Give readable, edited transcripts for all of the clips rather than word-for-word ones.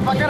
Okay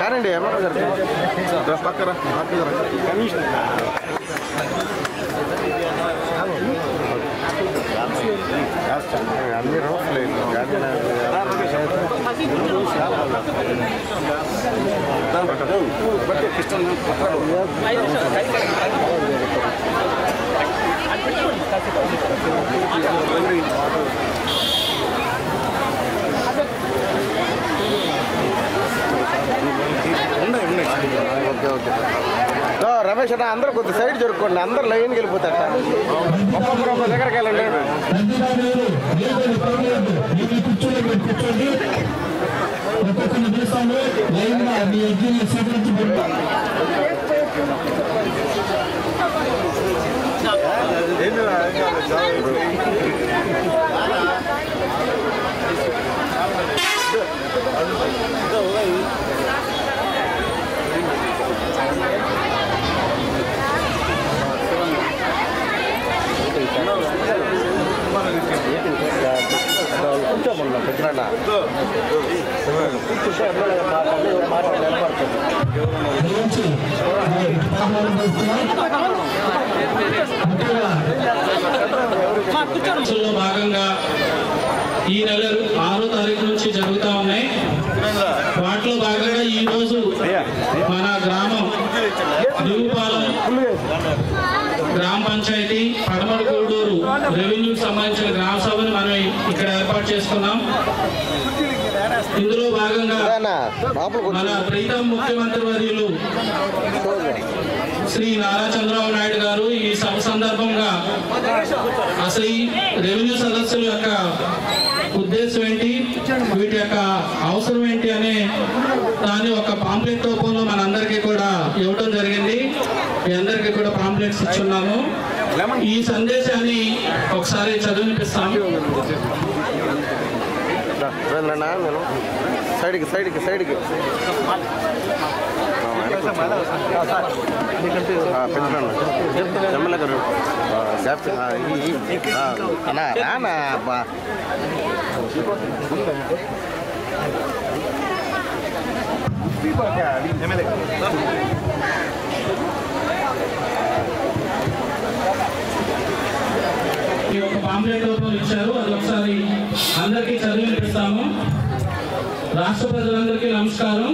కానండి పక్కన అన్ని రోడ్లేదు ఓకే ఓకే రమేష్ అన్న అందరూ కొద్ది సైడ్ జరుపుకోండి, అందరు లైన్కి వెళ్ళిపోతారట. ఒక్కొక్కరు దగ్గరికి వెళ్ళండి. భాగంగా ఈ నెల 6వ తారీఖు నుంచి జరుగుతూ ఉన్నాయి. వాటిలో భాగంగా ఈ రోజు మన గ్రామం దిగుపాలెం గ్రామ పంచాయతీ పడమరగూడూరు రెవెన్యూకి సంబంధించిన గ్రామ సభను మనం ఇక్కడ ఏర్పాటు చేసుకున్నాం. ఇందులో భాగంగా మన ప్రీతం ముఖ్యమంత్రి వర్యులు శ్రీ నారా చంద్రబాబు నాయుడు గారు ఈ సభ సందర్భంగా అసలు ఈ రెవెన్యూ సదస్సుల యొక్క ఉద్దేశం ఏంటి, వీటి యొక్క అవసరం ఏంటి అనే దాన్ని ఒక పాంప్లెట్ రూపంలో మనందరికీ కూడా ఇవ్వటం జరిగింది. మీ అందరికీ కూడా పాంప్లెట్స్ ఇచ్చున్నాము. ఈ సందేశాన్ని ఒకసారి చదివినిపిస్తాము. సైడ్కి సైడ్కి సైడ్కి పెంచుతాను ఎమ్మెల్యే గారు రానా అబ్బా ఈ ఒక పాంప్లెట్ రూపంలో ఇచ్చారు, అది ఒకసారి అందరికీ చదివినిపిస్తాము. రాష్ట్ర ప్రజలందరికీ నమస్కారం.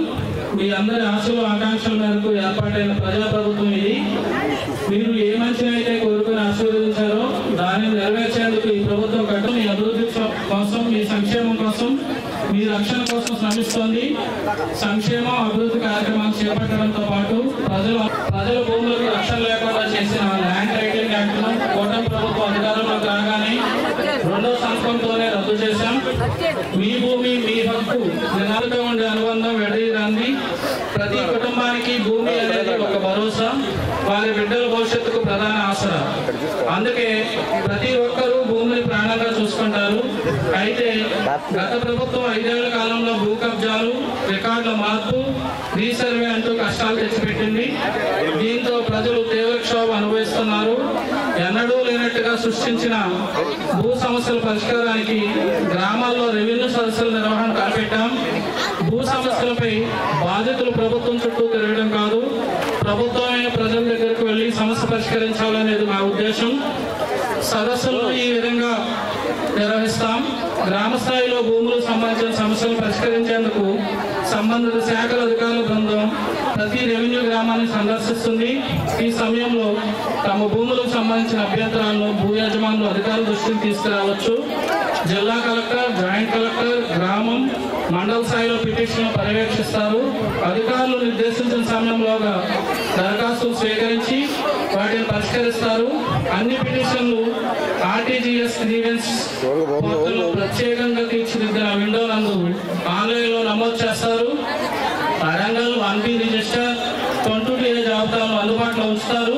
మీ అందరి ఆశలు ఆకాంక్షల మేరకు ఏర్పాటైన ప్రజాప్రభుత్వం ఇది. మీరు ఏ మంచినైతే కోరుకుని ఆశీర్వదించారో దానిని నెరవేర్చేందుకు ఈ ప్రభుత్వం కట్టు మీ అభివృద్ధి కోసం, మీ సంక్షేమం కోసం, మీ రక్షణ కోసం శ్రమిస్తోంది. సంక్షేమం అభివృద్ధి కార్యక్రమాలు చేపట్టడంతో పాటు ప్రజల భూములకు రక్షణ లేకుండా చేసిన ల్యాండ్ టైటిలింగ్ చేశాం. మీ భూమి మీ హక్కు జనాలతో ఉండే అనుబంధం వెడదీరాంది. ప్రతి కుటుంబానికి భూమి అనేది ఒక భరోసా, వారి బిడ్డల భవిష్యత్తుకు ప్రధాన ఆసరా. అందుకే ప్రతి ఒక్కరూ భూమిని ప్రాణంగా చూసుకుంటారు. అయితే గత ప్రభుత్వం 5 ఏళ్ల కాలంలో భూ కబ్జాలు, రికార్డుల మార్పు, రీసర్వే అంటూ కష్టాలు తెచ్చిపెట్టింది. దీంతో ప్రజలు తీవ్ర క్షోభ అనుభవిస్తున్నారు. ఎన్నడూ లేనట్టుగా సృష్టించిన భూ సమస్యల పరిష్కారానికి గ్రామాల్లో రెవెన్యూ సదస్సుల నిర్వహణ తలపెట్టాం. భూ సమస్యలపై బాధితులు ప్రభుత్వం చుట్టూ తిరగడం కాదు, ప్రభుత్వమే ప్రజల దగ్గరకు వెళ్ళి సమస్య పరిష్కరించాలనేది మా ఉద్దేశం. సదస్సులను ఈ విధంగా నిర్వహిస్తాం. గ్రామ స్థాయిలో భూములకు సంబంధించిన సమస్యలు పరిష్కరించేందుకు సంబంధిత శాఖల అధికారుల బృందం ప్రతి రెవెన్యూ గ్రామాన్ని సందర్శిస్తుంది. ఈ సమయంలో తమ భూములకు సంబంధించిన అభ్యంతరాలను భూ యజమానులు అధికారుల దృష్టికి తీసుకురావచ్చు. జిల్లా కలెక్టర్, జాయింట్ కలెక్టర్ గ్రామం, మండల స్థాయిలో పిటిషన్లు పర్యవేక్షిస్తారు. అధికారులు నిర్దేశించిన సమయంలోగా దరఖాస్తులు స్వీకరించి వాటిని పరిష్కరిస్తారు. అన్ని పిటిషన్లు ఆర్టీజీఎస్ గ్రీవెన్స్ పోర్టల్లో ప్రత్యేకంగా తీర్చిదిద్దిన విండో నందు ఆన్లైన్లో నమోదు చేస్తారు. వరంగల్ 1B రిజిస్టర్ 22A జాబితాలను అందుబాటులో ఉంచుతారు.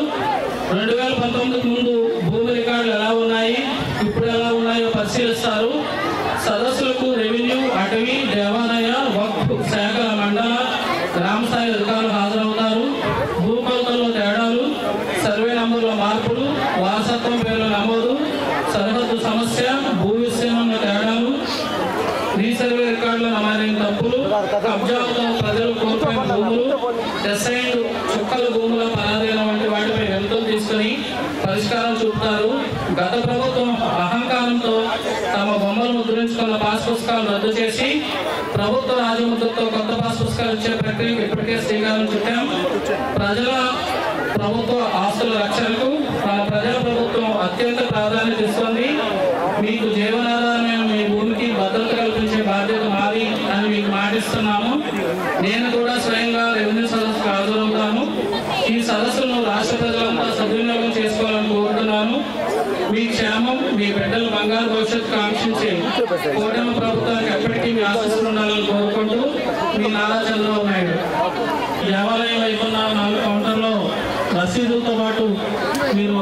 2019 ముందు భూమి రికార్డులు ఎలా ఉన్నాయి, ఇప్పుడు ఎలా ఉన్నాయో పరిశీలిస్తారు. సదస్సులకు రెవెన్యూ, అటవీ, దేవాదాయ, వక్ఫ్ శాఖల మండల, గ్రామ స్థాయి అధికారులు హాజరవుతారు. భూకొలతల్లో తేడాలు, సర్వే నంబర్ల మార్పులు, వారసత్వం పేర్ల నమోదు, సరిహద్దు సమస్య, భూ విస్తీర్ణంలో తేడాలు, రీసర్వే రికార్డుల నమోదైన తప్పులు, కబ్జాలతో ప్రజలు కోల్పోయిన భూములు, డిసైన్డ్ చుక్కల భూముల పరాధీనం వంటి వాటిపై వెలుతురు తీసుకుని పరిష్కారం చూపుతారు. గత ప్రభుత్వం అహంకారంతో తమ బొమ్మలు ముద్రించుకున్న పాస్ పుస్తకాలు రద్దు చేసి ప్రభుత్వ రాజముద్రతో కొత్త పాస్ పుస్తకాలు ఇచ్చే ప్రక్రియకు ఇప్పటికే శ్రీకారం చుట్టాం. ప్రజల ప్రభుత్వ ఆస్తుల రక్షణకు మన ప్రజల ప్రభుత్వం అత్యంత ప్రాధాన్యత ఇస్తుంది. మీకు జీవనాధారమైన మీ భూమికి భద్రత కల్పించే బాధ్యత మాది అని మీకు మాటిస్తున్నాము. నేను కూడా స్వయంగా రెవెన్యూ సదస్సుకు హాజరవుతాను. ఈ సదస్సును రాష్ట్ర ప్రజలంతా సద్వినియోగం చేసుకోవాలని కోరుతున్నాను. మీ క్షేమం, మీ బిడ్డల బంగారు భవిష్యత్తు కాంక్షించే కూటమి ప్రభుత్వానికి ఎప్పటికీ మీ ఆశీస్సులు ఉండాలని కోరుకుంటూ మీ నారా చంద్రబాబు నాయుడు. దేవాలయం వైపున్న 4 కౌంటర్లో రసీదులతో పాటు మీరు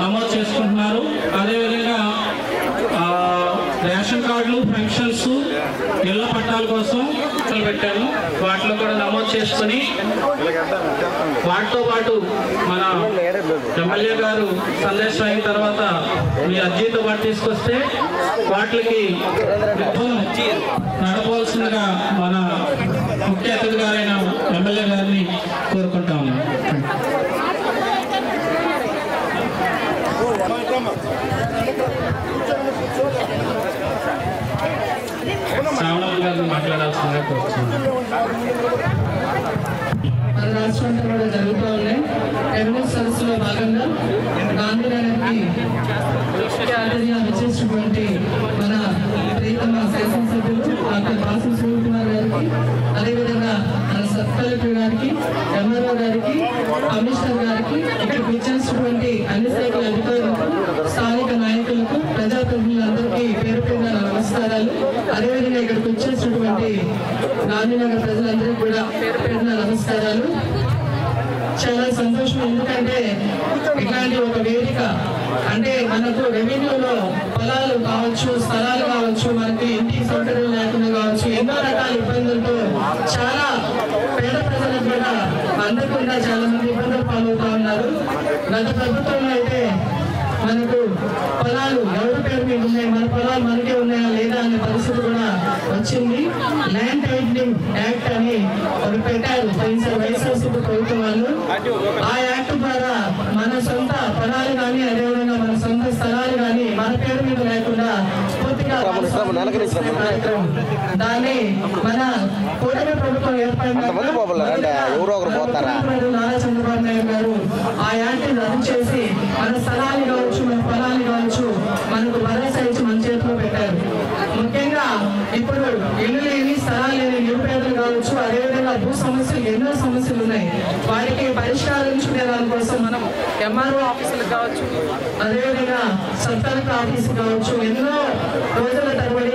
నమోదు చేసుకుంటున్నారు. అదేవిధంగా రేషన్ కార్డులు, పెన్షన్స్, ఇళ్ల పట్టాల కోసం పెట్టాను. వాటిలో కూడా నమోదు చేసుకుని వాటితో పాటు మన ఎమ్మెల్యే గారు సందేశం అయిన తర్వాత మీ అర్జీతో పాటు తీసుకొస్తే వాటికి నడపవలసిందిగా మన ముఖ్య అతిథి గారైన ఎమ్మెల్యే గారిని కోరుకుంటా ఉన్నాం. శ్రావణమ్మ గారిని మాట్లాడాల్సిందిగా కోరుతున్నాను. మన రాష్ట్రంలో కూడా జరుగుతూ ఉన్నాయి. రెవెన్యూ సదస్సులో భాగంగా గాంధీనగర్కి ముఖ్య అతిథిగా విచ్చేసినటువంటి మన ప్రియతమ శాసనసభ్యులు డాక్టర్ బాసు శివకుమార్ గారికి, అదేవిధంగా మన సబ్ కలెక్టర్ గారికి, ఎంఆర్ఓ గారికి, కమిషనర్ గారికి, ఇక్కడికి విచ్చేసినటువంటి అన్ని శాఖల అధికారులకు, స్థానిక నాయకులకు, ప్రజాప్రతినిధులందరికీ పేరు పేరున నమస్కారాలు. అదేవిధంగా ఇక్కడికి వచ్చేసినటువంటి గాంధీనగర్ ప్రజలందరికీ కూడా పేరు పేరున నమస్కారాలు. చాలా సంతోషం, ఎందుకంటే ఇట్లాంటి ఒక వేదిక అంటే మనకు రెవెన్యూలో పొలాలు కావచ్చు, స్థలాలు కావచ్చు, మనకి ఇంటి సౌకర్యం లేకుండా కావచ్చు, ఎన్నో రకాల ఇబ్బందులతో చాలా పేద ప్రజలకు కూడా అందకుండా చాలా మంది ఇబ్బందులు పాలవుతా ఉన్నారు. గత ప్రభుత్వంలో అయితే మనకు పొలాలు ఎవరి పేరు మీద ఉన్నాయి, మన పొలాలు మనకే ఉన్నాయా లేదా అనే పరిస్థితి కూడా వచ్చింది. ల్యాండ్ టైటిలింగ్ యాక్ట్ అని ఒకటి పెట్టారు వైఎస్ఆర్సీపీ ప్రభుత్వం వాళ్ళు. ఆ యాక్ట్ ద్వారా మన సొంత పొలాలు కానీ, అదేవిధంగా మన సొంత స్థలాలు కానీ మన పేరు మీద లేకుండా పూర్తిగా దాన్ని మన కూటమి ప్రభుత్వం ఏర్పడిన నారా చంద్రబాబు నాయుడు గారు ఆ యాక్ట్ రద్దు చేసి మన స్థలాన్ని కావచ్చు, మన పొలాన్ని కావచ్చు మనకు భరోసా ఇచ్చి మన చేతిలో పెట్టారు. ముఖ్యంగా ఇప్పుడు ఇల్లు లేని, స్థలాలు లేని నిరుపేదలు కావచ్చు, అదేవిధంగా భూ సమస్యలు ఎన్నో సమస్యలు ఉన్నాయి. వాటికి పరిష్కరించుకునే దానికోసం మనం ఎంఆర్ఓ ఆఫీసులు కావచ్చు, అదేవిధంగా సబ్ కలెక్టర్ ఆఫీసు కావచ్చు, ఎన్నో రోజుల తరబడి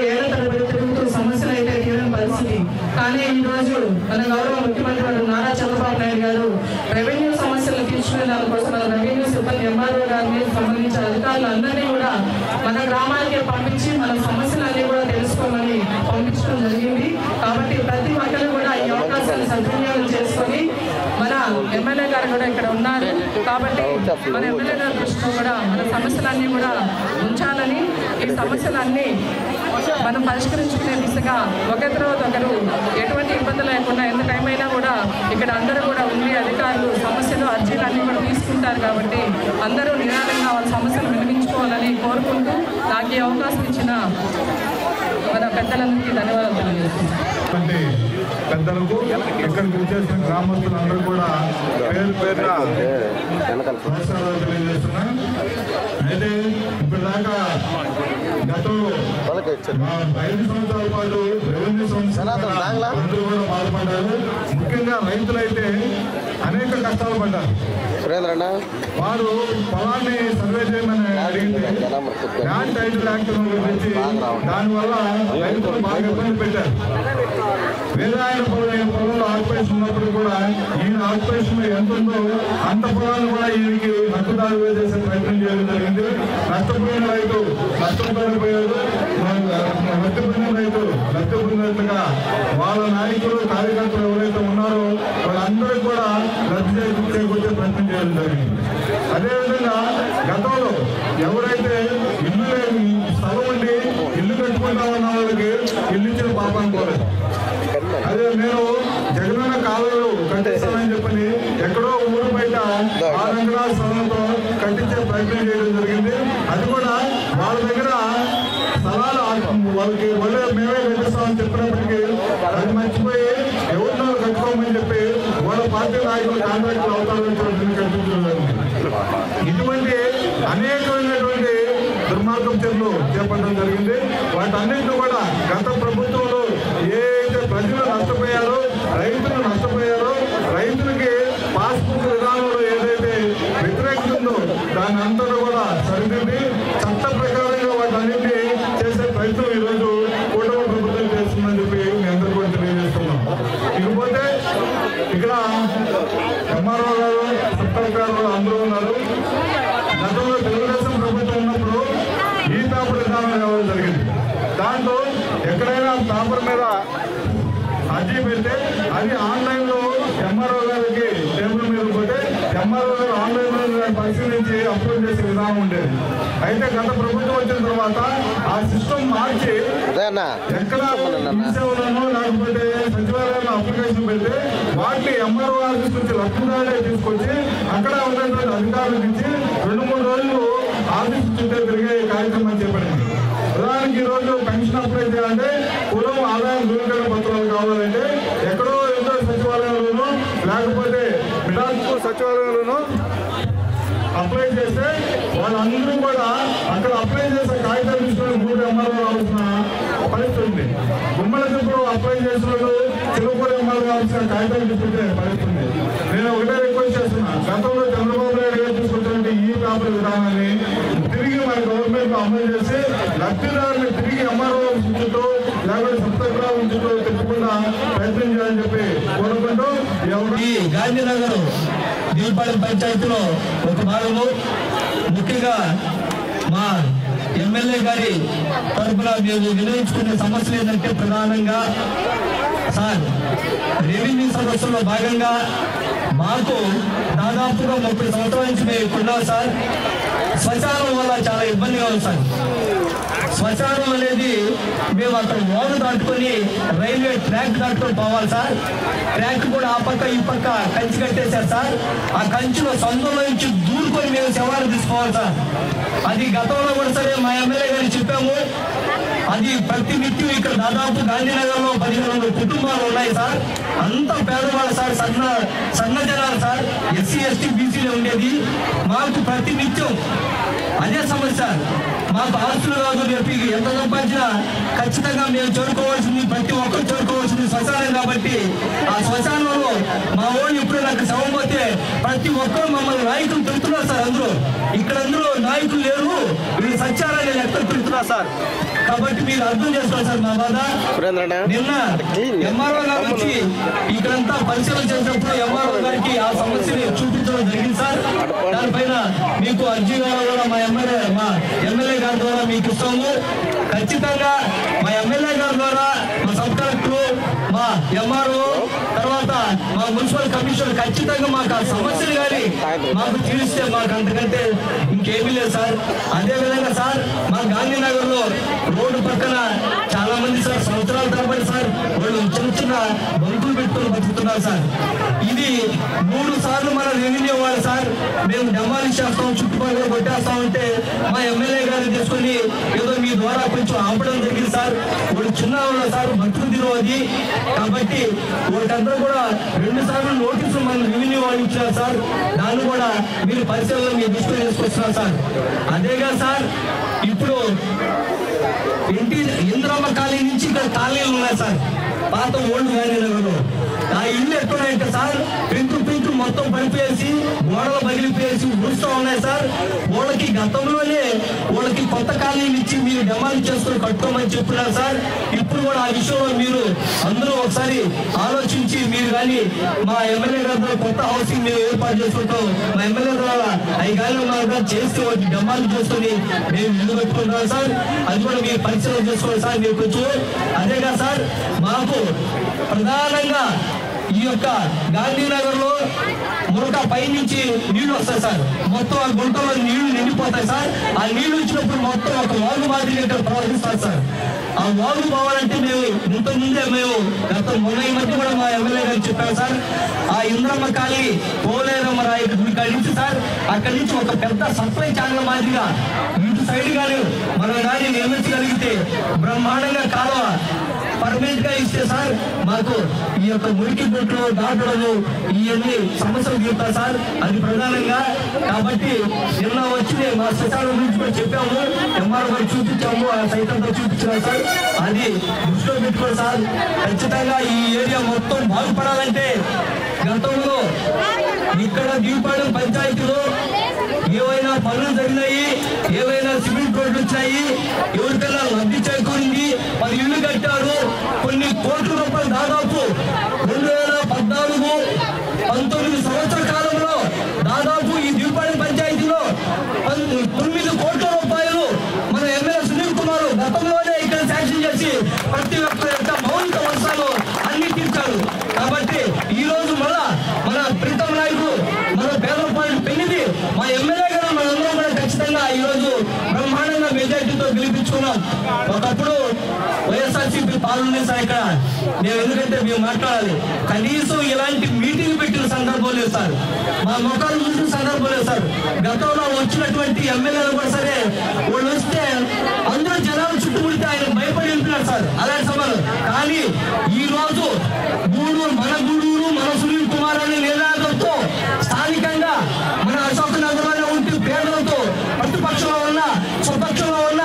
కానీ ఈరోజు మన గౌరవ ముఖ్యమంత్రి గారు నారా చంద్రబాబు నాయుడు గారు రెవెన్యూ సమస్యలను తీర్చుకునే దానికోసం మన రెవెన్యూ సిబ్బంది ఎంఆర్ఓ గారిని సంబంధించిన అధికారులందరినీ కూడా మన గ్రామాలకే పంపించి మన సమస్యలన్నీ కూడా తెలుసుకోమని పంపించడం జరిగింది. కాబట్టి ప్రతి ఒక్కరు కూడా ఈ అవకాశాన్ని సద్వినియోగం చేసుకొని మన ఎమ్మెల్యే గారు కూడా ఇక్కడ ఉన్నారు కాబట్టి మన ఎమ్మెల్యే గారి దృష్టిలో కూడా మన సమస్యలన్నీ కూడా ఉంచాలని, ఈ సమస్యలన్నీ మనం పరిష్కరించుకునే దిశగా ఒకరి తర్వాత ఒకరు ఎటువంటి ఇబ్బందులు లేకుండా ఎంత టైం అయినా కూడా ఇక్కడ అందరూ కూడా ఉండి అధికారులు సమస్యలు అర్జీలు అన్నీ కూడా తీసుకుంటారు కాబట్టి అందరూ నిరాళంగా వాళ్ళ సమస్యలు వినిపించుకోవాలని కోరుకుంటూ నాకు ఈ అవకాశం ఇచ్చిన మన పెద్దలందరికీ ధన్యవాదాలు తెలియజేస్తున్నాను. పెద్దలకు ఇక్కడికి వచ్చేసిన గ్రామస్తులందరూ కూడా పేరు పేరున నమస్కారాలు తెలియజేస్తున్నాను. అయితే ఇప్పటిదాకా గతంలో 5 సంవత్సరాల పాటు రెవెన్యూ సంస్థలు అందరూ కూడా బాధపడ్డారు. ముఖ్యంగా రైతులైతే అనేక కష్టాలు పడ్డారు. వారు పొలాన్ని సర్వే చేయమని అడిగితే ల్యాండ్ టైటిల్ యాక్ట్ గురించి దానివల్ల రైతులు బాగా ఇబ్బంది పెట్టారు. వేరే ఆయన పొలంలో ఆక్యుపేషన్ ఉన్నప్పుడు కూడా ఈయన ఆక్యుపేషన్ ఎంత ఉందో అంత పొలాన్ని కూడా ఈయనకి హక్కుదారు వేసేసే ప్రయత్నం చేయడం జరిగింది. నష్టపోయిన రైతు నష్టపోయిపోయారు, నష్టపోయిన రైతు నష్టపోయినట్లుగా వాళ్ళ నాయకులు కార్యకర్తలు ఎవరైతే ఉన్నారో వాళ్ళందరూ కూడా రద్దు చేకూర్చే ప్రయత్నం చేయడం జరిగింది. అదేవిధంగా గతంలో ఎవరైతే ఇల్లు లేని స్థలం ఉండి ఇల్లు కట్టుకుంటామన్న వాళ్ళకి ఇల్లు ఇచ్చిన పాపాన్ని పోలేదు. అదే నేను జగనన్న కాలువలు కట్టిస్తానని చెప్పని ఎక్కడో ఊరు బయట 6 ఎకరాల స్థలంతో కట్టించే ప్రయత్నం చేయడం జరిగింది. అది కూడా వాళ్ళ దగ్గర స్థలాలు వాళ్ళకి వాళ్ళే మేమే కట్టిస్తామని చెప్పినప్పటికీ అది మర్చిపోయి ఎవరినో కట్టుకోమని చెప్పి వాళ్ళ పార్టీ నాయకులు కాంట్రాక్టులు అవుతారని కట్టించడం జరిగింది. ఇటువంటి అనేకమైనటువంటి దుర్మార్గం చర్యలు చేపట్టడం జరిగింది. వాటన్నింటినీ కూడా గత ప్రభుత్వంలో ఏదైతే ప్రజలు నష్టపోయారో, రైతులు నష్టపోయారో, రైతులకి పాస్బుక్ విధానంలో ఏదైతే వ్యతిరేకత ఉందో దాన్ని అంతా కూడా సరిదిద్ది చట్ట ప్రకారంగా వాటన్నింటినీ చేసే ప్రయత్నం ఈరోజు కూటమి ప్రభుత్వం చేస్తుందని చెప్పి మీ అందరూ కూడా తెలియజేస్తున్నాం. ఇకపోతే ఇక్కడ ఎంఆర్ఓ గారు, సబ్ కలెక్టర్ గారు అందరూ ఉన్నారు. గతంలో తెలుగుదేశం ప్రభుత్వం ఉన్నప్పుడు ఈ పేపర్ విధానం ఇవ్వడం జరిగింది. దాంట్లో ఎక్కడైనా పేపర్ మీద అర్జీ పెడితే అది ఆన్లైన్లో ఎంఆర్ఓ గారికి టేబుల్ మీద పోతే ఎంఆర్ఓ గారు ఆన్లైన్లో పరిశీలించి అప్లోడ్ చేసే విధానం ఉండేది. అయితే గత ప్రభుత్వం వచ్చిన తర్వాత ఆ సిస్టమ్ మార్చి ఎక్కడ సేవలను లేకపోతే సచివాలయంలో అప్లికేషన్ పెడితే వాటిని ఎంఆర్ఓ ఆఫీస్ నుంచి లబ్ధిదారులే తీసుకొచ్చి అక్కడ ఉన్నటువంటి అధికారులకు ఇచ్చి 2-3 రోజులు ఆఫీస్ చుట్టూ తిరిగే కార్యక్రమం చేపట్టింది. ఉదాహరణకి ఈరోజు పెన్షన్ అప్లై చేయాలంటే కులం ఆదాయం ధృవీకరణ పత్రాలు కావాలంటే ఎక్కడో ఎంతో సచివాలయంలోనూ లేకపోతే మిడాల్పూర్ సచివాలయంలోనూ అప్లై చేస్తే వాళ్ళందరూ కూడా అక్కడ అప్లై చేసే కాగితాలు తీసుకొని 3 ఎంఆర్ఓ రావాల్సిన పరిస్థితి ఉంది. గుమ్మల చెప్పుడు అప్లై చేసిన వాళ్ళు చిలుపూరు ఎంఆర్ఓ రావాల్సిన కాగితాలు తీసుకుంటే పరిస్థితి ఉంది. నేను ఒకటే రిక్వెస్ట్ చేస్తున్నా, గతంలో చంద్రబాబు నాయుడు గారు తీసుకొచ్చినటువంటి ఈ పేపర్ విధానాన్ని తిరిగి మన గవర్నమెంట్ అమలు చేసి లబ్ధిదారుని తిరిగి ఎంఆర్ఓ ఉంచుతూ లేకపోతే సప్తగ్రామ ఉంచుతూ తిప్పకుండా ప్రయత్నం చేయాలని చెప్పి కోరుకుంటూ ఈ గాంధీనగర్ దీపావళి పంచాయతీలో ఒక భాగము ముఖ్యంగా మా ఎమ్మెల్యే గారి తరఫున మేము వినియోగించుకునే సమస్యలు ఏంటంటే ప్రధానంగా సార్ రెవెన్యూ సదస్సులో భాగంగా మాకు దాదాపుగా 30 సంవత్సరాల నుంచి మేము ఇప్పుడున్నాం సార్. శ్మశానం వల్ల చాలా ఇబ్బందిగా ఉంది సార్. శ్మశానం అనేది మేము అక్కడ ఓడ దాటుకొని రైల్వే ట్రాక్ దాటుకొని పోవాలి సార్. ట్రాక్ కూడా ఆ పక్క ఈ పక్క కంచి కట్టేశారు సార్. ఆ కంచిలో సందులో నుంచి దూరుకొని మేము శవాలు తీసుకోవాలి సార్. అది గతంలో కూడా సరే మా ఎమ్మెల్యే గారికి చెప్పాము. అది ప్రతి నిత్యం ఇక్కడ దాదాపు గాంధీనగర్లో 1500 కుటుంబాలు ఉన్నాయి సార్. అంత పేదవాళ్ళు సార్, సన్న జనాలు సార్, ఎస్సీ ఎస్టీ బీసీలో ఉండేది. మాకు ప్రతి నిత్యం అదే సమస్య. మాకు ఆస్తులు కాదు, రేపు ఎంత సంపాదించినా ఖచ్చితంగా మేము చేరుకోవాల్సింది, ప్రతి ఒక్కరు చేరుకోవాల్సింది శ్మశానం. కాబట్టి ఆ శ్మశానంలో మా వాళ్ళు ఇప్పుడు నాకు శవం పోతే ప్రతి ఒక్కరు మమ్మల్ని నాయకులు తిడుతున్నారు సార్. అందరూ ఇక్కడ నాయకులు లేరు, వీళ్ళు సత్యారాన్ని ఎక్కడ తిడుతున్నారు చెప్తున్నారు సార్. కాబట్టి మీరు అర్థం చేసుకోవాలి సార్ మా బాధ. నిన్న ఎంఆర్ఓ గారు వచ్చి ఇక్కడంతా పరిశీలన చేసినప్పుడు ఎంఆర్ఓ గారికి ఆ సమస్యని చూపించడం జరిగింది సార్. దానిపైన మీకు అర్జీ కూడా మా ఎమ్మెల్యే గారి ద్వారా మీకు ఇస్తాము. ఖచ్చితంగా మా ఎమ్మెల్యే గారి ద్వారా మా సబ్ కలెక్టర్, మా ఎంఆర్ఓ, తర్వాత మా మున్సిపల్ కమిషనర్ ఖచ్చితంగా మాకు ఆ సమస్యలు కానీ మాకు తీరిస్తే మాకు అంతకంటే ఇంకేమీ లేదు సార్. అదేవిధంగా సార్ మా గాంధీనగర్ లో రోడ్డు పక్కన చాలా మంది సార్ సంవత్సరాల తరబడి సార్ వాళ్ళు చిన్న చిన్న బంకులు పెట్టుకుని బతుకుతున్నారు సార్. ఇది 3 సార్లు మన రెవెన్యూ వాళ్ళు సార్ మేము డెమాలిష్ చేస్తాం, చుట్టుపక్కల కొట్టేస్తామంటే మా ఎమ్మెల్యే గారిని తీసుకొని ఏదో మీ ద్వారా కొంచెం ఆపడం జరిగింది సార్. వాళ్ళు చిన్న సార్ బతుకు తినవది కాబట్టి వాళ్ళకందరూ కూడా 2 సార్లు నోటీసులు మన రెవెన్యూ వాళ్ళు ఇచ్చారు సార్. దాన్ని కూడా మీరు పరిశీలన మీ దృష్టిలో తీసుకొస్తున్నారు సార్. అదేగా సార్ ఇప్పుడు ఇందిరమ్మ కాలనీ నుంచి ఇక్కడ కాలనీలు ఉన్నాయి సార్, పాత ఓల్డ్ గాంధీనగర్లో. ఆ ఇల్లు ఎక్కడంటే సార్ పెంకు మొత్తం పడిపోయేసి గోడలు పగిలిపోయేసి ఊరుస్తూ ఉన్నాయి సార్. వాళ్ళకి గతంలోనే వాళ్ళకి కొత్త కాలనీలు ఇచ్చి మీరు డిమాండ్ చేసుకుని కట్టుకోమని చెప్తున్నారు సార్. ఇప్పుడు కూడా ఆ విషయంలో మీరు అందరూ ఒకసారి ఆలోచించి మీరు కానీ మా ఎమ్మెల్యే గారి కొత్త హౌసింగ్ మేము ఏర్పాటు చేసుకుంటాం, మా ఎమ్మెల్యే ద్వారా అవి కానీ చేస్తే వాటికి డిమాండ్ చేసుకుని మేము ఇల్లు పెట్టుకుంటాం సార్. అది కూడా మీరు పరిశీలన చేసుకోండి సార్. మీరు కొంచెం అదేగా సార్ మాకు ప్రధానంగా ఈ యొక్క గాంధీనగర్ లో మురక పై నుంచి నీళ్లు వస్తాయి సార్. మొత్తం ఆ గుంటలో నీళ్లు నిండిపోతాయి సార్. ఆ నీళ్లు వచ్చినప్పుడు మొత్తం ఒక వాగు మాదిరిగా ఇక్కడ ప్రవహిస్తారు సార్. ఆ వాగు పోవాలంటే మేము ఇంతకుముందే మేము మొన్న ఈ మధ్య కూడా మా ఎమ్మెల్యే గారు చెప్పారు సార్. ఆ ఇంద్రమ్మ కాలనీ పోలేరమ్మ రాయి ఇక్కడి నుంచి సార్ అక్కడి నుంచి ఒక పెద్ద సప్లై ఛానల్ మాదిరిగా ఇటు సైడ్ కానీ మనం కానీ నియమించగలిగితే బ్రహ్మాండంగా కాలువ పర్మనెంట్ గా ఇస్తే సార్ మాకు ఈ యొక్క మురికి బొట్లు దాటడము ఇవన్నీ సమస్యలు తీరుతాయి సార్. అది ప్రధానంగా కాబట్టి నిన్న వచ్చి మా శ్మశానం గురించి కూడా చెప్పాము, ఎంఆర్ఓ గారు చూపించాము, ఆ సైతంతో చూపించాము సార్. అది దృష్టిలో పెట్టుకోండి సార్. ఖచ్చితంగా ఈ ఏరియా మొత్తం బాగుపడాలంటే గతంలో ఇక్కడ దీపావళి పంచాయతీలో ఏవైనా పనులు జరిగినాయి, ఏవైనా సిమెంట్ రోడ్లు వచ్చాయి, ఎవరికైనా లబ్ధి చేకూరింది, 10 ఇళ్లు కట్టారు, కొన్ని కోట్ల రూపాయలు దాదాపు 2014, 19 సంవత్సర కాలంలో దాదాపు ఈ దీపావళి పంచాయతీలో 9 కోట్ల రూపాయలు మన ఎమ్మెల్యే సునీల్ కుమార్ గతంలోనే ఇక్కడ శాంక్షన్ చేసి ప్రతి ఒక్క యొక్క మౌలిక అవసరాలు అన్ని తీర్చారు. కాబట్టి ఈ రోజు మళ్ళా మన ప్రీతం నాయకుడు మన పేదపాటి పెళ్లిది మా ఎమ్మెల్యే గారు మనందరం కూడా ఖచ్చితంగా ఈ రోజు బ్రహ్మాండంగా మెజార్టీతో గెలిపించుకున్నాం. ఒకప్పుడు వైఎస్ఆర్సీపీ పాల్గొనే సార్ ఇక్కడ మేము ఎందుకంటే మేము మాట్లాడాలి, కనీసం ఇలాంటి మీటింగ్ పెట్టిన సందర్భం లేదు సార్, మా ముఖాలు చూసిన సందర్భం లేదు సార్. గతంలో వచ్చినటువంటి ఎమ్మెల్యేలు కూడా సరే వాళ్ళు వస్తే అందరూ జనాలు చుట్టుముడితే ఆయన భయపడి వెళ్తున్నారు సార్ అలాంటి సభలు. కానీ ఈ రోజు మన గూడూరు మన సునీల్ కుమార్ అనే నినాదంతో స్థానికంగా మన అశోక్ నగరంలో ఉంటూ పేదలతో ప్రతిపక్షంలో ఉన్న స్వపక్షంలో ఉన్న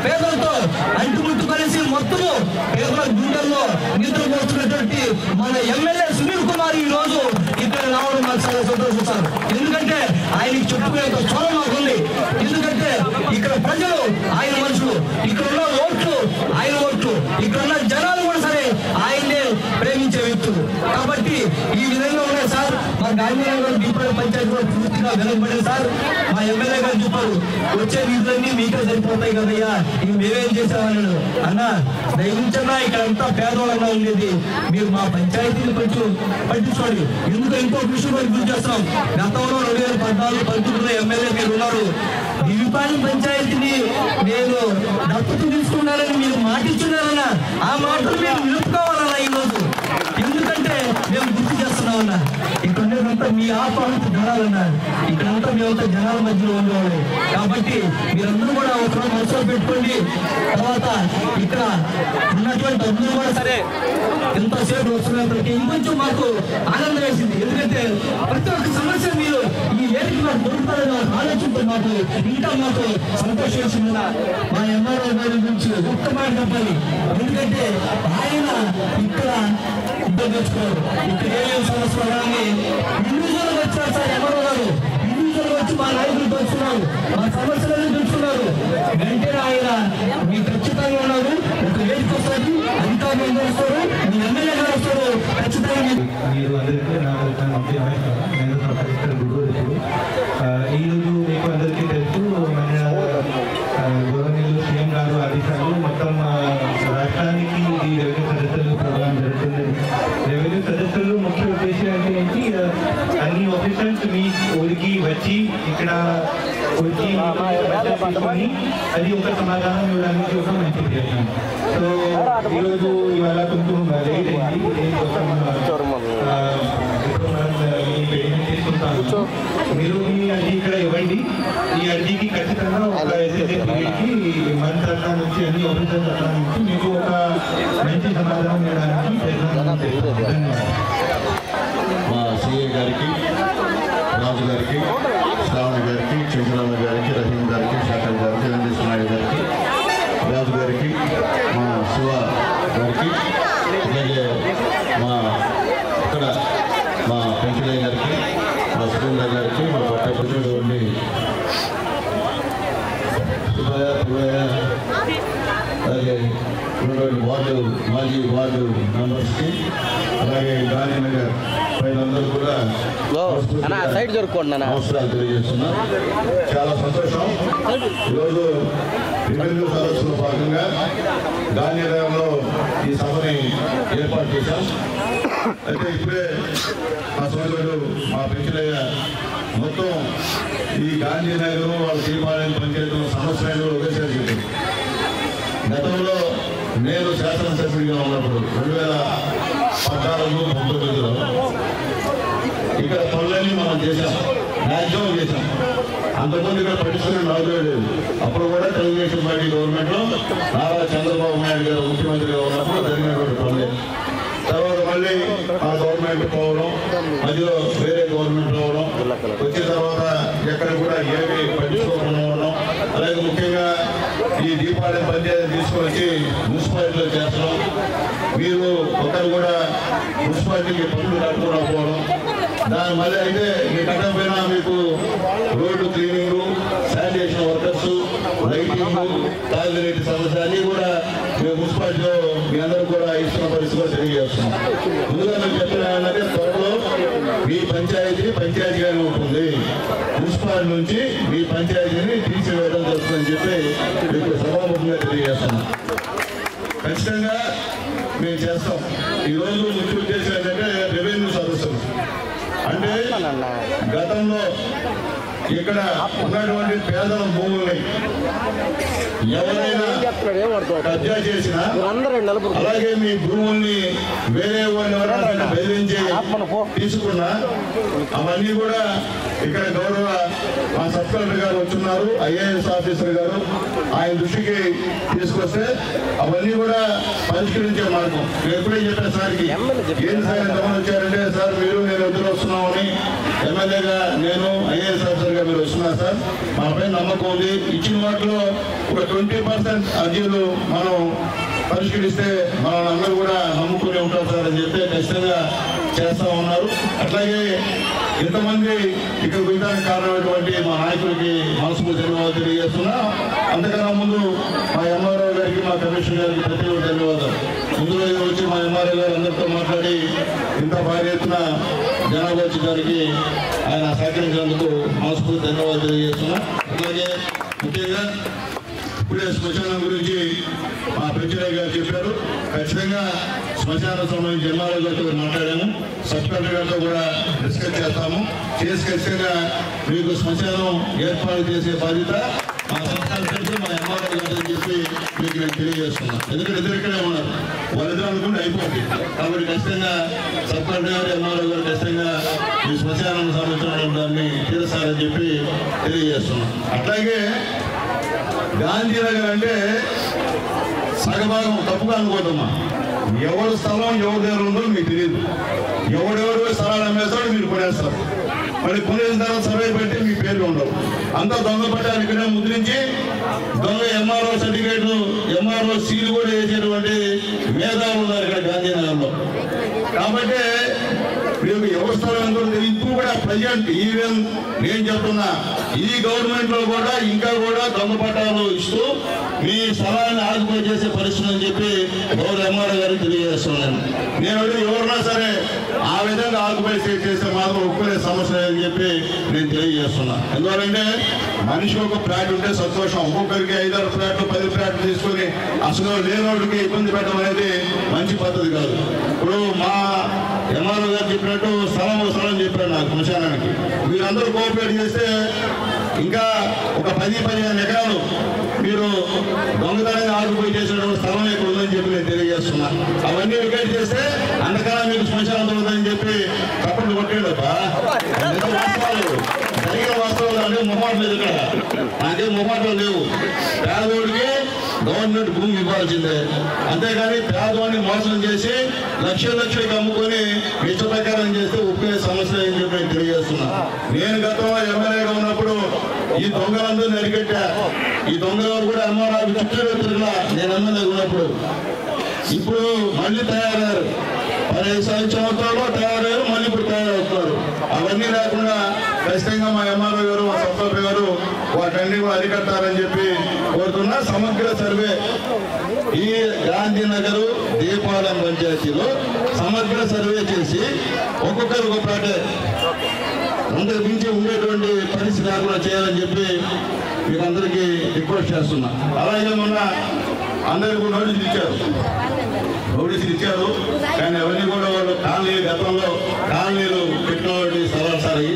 పేదలతో అంటుముట్టు కలిసి మొత్తము పేదల గుండెల్లో నిద్రపోతున్నటువంటి మన ఎమ్మెల్యే సునీల్ కుమార్ ఈ రోజు ఇక్కడ రావడం మాకు చాలా సంతోషం సార్. ఎందుకంటే ఆయనకి చెప్పుకునే చోరం మాకుంది. ఎందుకంటే ఇక్కడ ప్రజలు ఆయన మనుషులు, ఇక్కడ ఉన్న ఓట్లు ఆయన ఓట్లు, ఇక్కడ ఉన్న జనాలు కూడా సరే ఆయన్నే ప్రేమించే వ్యక్తులు. కాబట్టి ఈ విధంగా ఉన్నాయి సార్. మా గాంధీనగర్ దీపావళి పంచాయతీ కూడా పూర్తిగా వెనకబడింది సార్. మా ఎమ్మెల్యే గారు చెప్పారు వచ్చే నిధులన్నీ మీకే సరిపోతాయి కదయ్యా, ఇవి మేమేం చేసామన్నాడు. అన్న దయచేసి ఇక్కడ అంతా పేదవాళ్ళగా ఉండేది, మీరు మా పంచాయతీని కొంచెం పట్టించుకోండి. ఎందుకు ఇంకో విషయం కూడా గుర్తు చేస్తున్నాం, గతంలో 2014, 19 ఎమ్మెల్యే మీరు ఉన్నారు. దీపావళి పంచాయతీని నేను దత్తత తీసుకున్నానని మీరు మాట ఇచ్చున్నారన్న, ఆ మాటలు మేము నిలుపుకోవాలన్నా ఈ రోజు. ఎందుకంటే మేము గుర్తు చేస్తున్నామన్నా ఇక్కడ ఉండేదంతా మీ ఆపాలంత జనాలన్నా, ఇక్కడంతా మేమంతా జనాల మధ్యలో ఉండేవాళ్ళు. కాబట్టి మీరందరూ కూడా ఒకరోజు మనసులో పెట్టుకోండి. తర్వాత ఇక్కడ ఉన్నటువంటి అందరూ కూడా సరే ఎంతసేపు వస్తున్నప్పటికీ ఇంకొంచెం మాకు ఆనందం వేసింది. ఎందుకంటే ప్రతి ఒక్క సమస్య మీరు ఈ ఏరికి మాకు దొరుకుతారని ఆలోచనతో మాకు ఇంకా మాకు సంతోషం వేసింది. మా ఎంఆర్ఓ గారి గురించి ఒక్క మాట చెప్పాలి. ఎందుకంటే ఆయన ఇక్కడ ఇద్దరు తెచ్చుకోరు, ఇక్కడ ఏ సమస్య రాని ఇండివిజువల్ వచ్చారు సార్. ఎంఆర్ఓ గారు ఇండివిజువల్ వచ్చి మా నాయకులు తెలుసుకున్నారు, మా సమస్యలను తెలుసుకున్నారు. వెంటనే ఆయన మీ ఖచ్చితంగా ఉన్నారు. ఒక వేదిక వస్తుంది, అధికారులు వస్తారు, మీ ఎమ్మెల్యే గారు వస్తారు. ఖచ్చితంగా మీరు అందరికీ నా నేను ప్రొఫెసర్ గురువు. ఈరోజు మీకు అందరికీ తెలుసు మన గవర్నమెంట్ సీఎం గారు ఆదేశాలు మొత్తం రాష్ట్రానికి ఈ రెవెన్యూ సదస్సులు ప్రోగ్రాం జరుగుతుంది. రెవెన్యూ సదస్సులు ముఖ్య ఉద్దేశం ఏంటి, అన్ని ఆఫీసర్స్ మీ ఊరికి వచ్చి ఇక్కడ వచ్చి తీసుకొని అది ఒక సమాధానం ఇవ్వడానికి ఒక మంచి ప్రయత్నం. సో ఈరోజు ఇవాళ కొంచెం లేట్ అయింది. ఇప్పుడు మనం ఈ పేమెంట్ తీసుకుంటాము. మీరు మీ అర్జీ ఇక్కడ ఇవ్వండి. ఈ అర్జీకి ఖచ్చితంగా ఒక ఎస్ఎస్ఏకి మన తరఫు నుంచి అన్ని ఆఫీసర్ తరఫు నుంచి మీకు ఒక మంచి సమాధానం ఇవ్వడానికి ప్రయత్నం చేస్తాం. ధన్యవాదాలు. మా సిఏ గారికి, రాజు గారికి, శ్రావణ గారికి, చంద్రరామ గారికి, రహీం గారికి, శాఖర్ గారికి, వెంకటేశ్వర నాయుడు గారికి, రాజు గారికి, మా శివ గారికి, అలాగే మా ఇక్కడ మా పెంచలయ్య గారికి, మా సురేంద్ర గారికి, మా పట్టపూడి ఉండి అలాగే వార్డు మాజీ వార్డు మెంబర్స్కి, అలాగే గాంధీనగర్ ప్రజలందరూ కూడా సైడ్ జరుపుకోండి. నమస్కారాలు తెలియజేస్తున్నా. చాలా సంతోషం. ఈరోజు రెవెన్యూ సదస్సులో భాగంగా గాంధీనగర్లో ఈ సభని ఏర్పాటు చేశాం. అయితే ఇప్పుడే మా సోదరుడు మా పెంచలయ్య మొత్తం ఈ గాంధీనగర్ వాళ్ళ శ్రీపాలెం పంచాయతీల సమస్యలు ఒకేసారి చెప్పారు. గతంలో నేను శాసనసభ్యుడిగా ఉన్నప్పుడు 2014-19లో ఇక్కడ పనులన్నీ మనం చేశాం, మ్యాక్సిమం చేశాం. అంతకుముందు ఇక్కడ పట్టించుకుని రాలేదు. అప్పుడు కూడా తెలుగుదేశం పార్టీ గవర్నమెంట్లో నారా చంద్రబాబు నాయుడు గారు ముఖ్యమంత్రిగా ఉన్నప్పుడు జరిగినటువంటి పనులే. తర్వాత మళ్ళీ ఆ గవర్నమెంట్ పోవడం, మధ్యలో వేరే గవర్నమెంట్ రావడం, వచ్చిన తర్వాత ఎక్కడ కూడా ఏమి పట్టించుకోకుండా ఉండడం, అలాగే ముఖ్యంగా ఈ దీపావళి పంచాయతీ తీసుకొచ్చి మున్సిపాలిటీలో చేర్చడం, మీరు ఒకరు కూడా మున్సిపాలిటీకి పనులు కట్టుకోకపోవడం, దాని మళ్ళీ అయితే మీ కట్టకపోయినా మీకు road cleaning, sanitation workers, lighting, తాగునీటి సమస్య అన్నీ కూడా మేము మున్సిపాలిటీలో మీ అందరూ కూడా ఇస్తున్న పరిస్థితిలో తెలియజేస్తున్నాం. ముందుగా మేము చెప్పిన ఏంటంటే త్వరలో మీ పంచాయతీగానే ఉంటుంది. మున్సిపాలిటీ నుంచి మీ పంచాయతీని తీసివేయడం జరుగుతుందని చెప్పి మీకు సభాముఖంగా తెలియజేస్తున్నాం. ఖచ్చితంగా మేము చేస్తాం. ఈరోజు ముఖ్య ఉద్దేశం ఏంటంటే రెవెన్యూ సదస్సులు అంటే గతంలో ఇక్కడ ఉన్నటువంటి పేదల భూముల్ని ఎవరైనా కబ్జా చేసినా, అలాగే మీ భూముల్ని వేరే వాళ్ళు బెదిరించి తీసుకున్నా, అవన్నీ కూడా ఇక్కడ గౌరవ మా సబ్ కలెక్టర్ గారు వచ్చున్నారు, ఐఏఎస్ ఆఫీసర్ గారు, ఆయన దృష్టికి తీసుకొస్తే అవన్నీ కూడా పరిష్కరించే మార్గం. ఎప్పుడే చెప్పాను సార్కి, ఏంటి సార్ ఎంతమంది వచ్చారంటే, సార్ మీరు నేను ఎదురు వస్తున్నామని ఎమ్మెల్యేగా నేను ఐఏఎస్ ఆఫీసర్గా మీరు వస్తున్నారు సార్, మాపై నమ్మకం ఉంది. ఇచ్చిన వాటిలో ఒక 20% అర్జీలు మనం పరిష్కరిస్తే మనం అందరూ కూడా నమ్ముకుని ఉంటాం సార్ అని చెప్పి ఖచ్చితంగా చేస్తా ఉన్నారు. అట్లాగే ఇంతమంది ఇక్కడ వెళ్ళడానికి కారణమైనటువంటి మా నాయకులకి మనస్ఫూర్తి ధన్యవాదాలు తెలియజేస్తున్నా. అంతకన్నా ముందు మా ఎంఆర్ఓ గారికి, మా కమిషనర్ గారికి ప్రత్యేక ధన్యవాదాలు. ముందులో వచ్చి మా ఎంఆర్ఓ గారు అందరితో మాట్లాడి ఇంత భారీ ఎత్తున జనాభా వచ్చేదానికి ఆయన సహకరించినందుకు మనస్ఫూర్తి ధన్యవాదాలు తెలియజేస్తున్నా. అలాగే ముఖ్యంగా ఇప్పుడే శ్మశానం గురించి మా పెంచలయ్య గారు చెప్పారు. ఖచ్చితంగా శ్మశానం సంబంధించి ఎంఆర్ఓ గారితో మాట్లాడాము, సబ్ కలెక్టర్ గారితో కూడా డిస్కస్ చేస్తాము. చేసి ఖచ్చితంగా మీకు శ్మశానం ఏర్పాటు చేసే బాధ్యత మా సబ్ కలెక్టర్, మా ఎంఆర్ఓ గారు అని చెప్పి మీకు నేను తెలియజేస్తున్నాను. ఎందుకంటే ఇద్దరు ఇక్కడే ఉన్నారు, వాళ్ళిద్దరు అనుకుంటే అయిపోతుంది. కాబట్టి ఖచ్చితంగా సబ్ కలెక్టర్ గారు, ఎంఆర్ఓ గారు ఖచ్చితంగా ఈ శ్మశానం సంబంధించిన దాన్ని తీరుస్తారని చెప్పి తెలియజేస్తున్నాం. అట్లాగే గాంధీనగర్ అంటే సగభాగం తప్పుగా అనుకోదమ్మా. ఎవరి స్థలం ఎవరి దగ్గర ఉందో మీకు తెలియదు. ఎవడెవరు స్థలాలు అమ్మేస్తాడో మీరు కొనేస్తారు. మరి కొనేసిన తర్వాత సర్వే పెట్టి మీ పేర్లు ఉండవు. అంతా దొంగ పట్టాలు ఇక్కడే ముద్రించి దొంగ ఎంఆర్ఓ సర్టిఫికేట్, ఎంఆర్ఓ సీలు కూడా వేసేటువంటి మేధావులు ఉన్నారు ఇక్కడ గాంధీనగర్లో. కాబట్టి మీకు ఎవరి స్థలం ఎంతో తెలియదు. కూడా ప్రజెంట్ ఈవెన్ నేను చెప్తున్నా ఈ గవర్నమెంట్ లో కూడా ఇంకా కూడా దొంగ పట్టాలు ఇస్తూ మీ స్థలాన్ని ఆక్యుపై చేసే పరిస్థితి అని చెప్పి గౌరవ ఎంఆర్ఓ గారికి తెలియజేస్తున్నాను. నేను ఎవరన్నా సరే ఆ విధంగా ఆక్యుపై చేస్తే మాత్రం ఒప్పుకునే సమస్య లేదని చెప్పి నేను తెలియజేస్తున్నా. ఎందుకంటే మనిషి ఒక ఫ్లాట్ ఉంటే సంతోషం, ఒక్కొక్కరికి 5-6 ఫ్లాట్లు 10 ఫ్లాట్లు తీసుకొని అసలు లేనోడికి ఇబ్బంది పెట్టడం అనేది మంచి పద్ధతి కాదు. ఇప్పుడు మా ఎంఆర్ఓ గారు చెప్పినట్టు స్థలం చెప్పారు నాకు శ్మశానానికి. మీరందరూ కోఆపరేట్ చేస్తే ఇంకా ఒక 10-15 ఎకరాలు మీరు దొంగతనంగా ఆక్యుపై చేసినటువంటి స్థలం ఇక్కడ ఉందని చెప్పి నేను తెలియజేస్తున్నా. అవన్నీ వికెట్ చేస్తే అంతకాలం మీకు శ్మశానం ఉందని చెప్పి కప్పట్లు కొట్టేడబ్బా. వాస్తవాలు జరిగిన వాస్తవాలు అంటే మొహమాటం లేదు. ఇక్కడ నాకేం మొహమాటం లేవు. పేదవాడికి గవర్నమెంట్ భూమి ఇవ్వాల్సిందే, అంతేగాని పేదవాడిని మోసం చేసి లక్షలకి అమ్ముకొని ఇష్ట ప్రకారం చేస్తే ఒప్పుకునే సమస్య అని చెప్పి నేను తెలియజేస్తున్నా. నేను గతంలో ఎమ్మెల్యేగా ఉన్నప్పుడు ఈ దొంగలందరూ నరికెట్టా. ఈ దొంగలు కూడా ఎంఆర్ఓ చుట్టూ తిరిగినా నేను ఎమ్మెల్యేగా ఉన్నప్పుడు. ఇప్పుడు మళ్ళీ తయారయ్యారు, 15 సంవత్సరాల్లో తయారయ్యారు, మళ్ళీ ఇప్పుడు తయారవుతున్నారు. అవన్నీ లేకుండా ఖచ్చితంగా మా ఎంఆర్ఓ గారు మా సబ్సెక్రటరీ గారు వాటన్ని అరికట్టారని చెప్పి కోరుతున్నా. సమగ్ర సర్వే ఈ గాంధీనగర్ దీపాలెం పంచాయతీలో సమగ్ర సర్వే చేసి ఒక్కొక్కరు ఒక ప్లాటే అందరికి మించి ఉండేటువంటి పరిస్థితి లేకుండా చేయాలని చెప్పి మీకు అందరికీ రిక్వెస్ట్ చేస్తున్నా. అలాగే మొన్న అందరికీ నోటీసులు ఇచ్చారు కానీ అవన్నీ కూడా వాళ్ళు గతంలో కాలనీలు పెట్టినటువంటి స్థలాలు సారి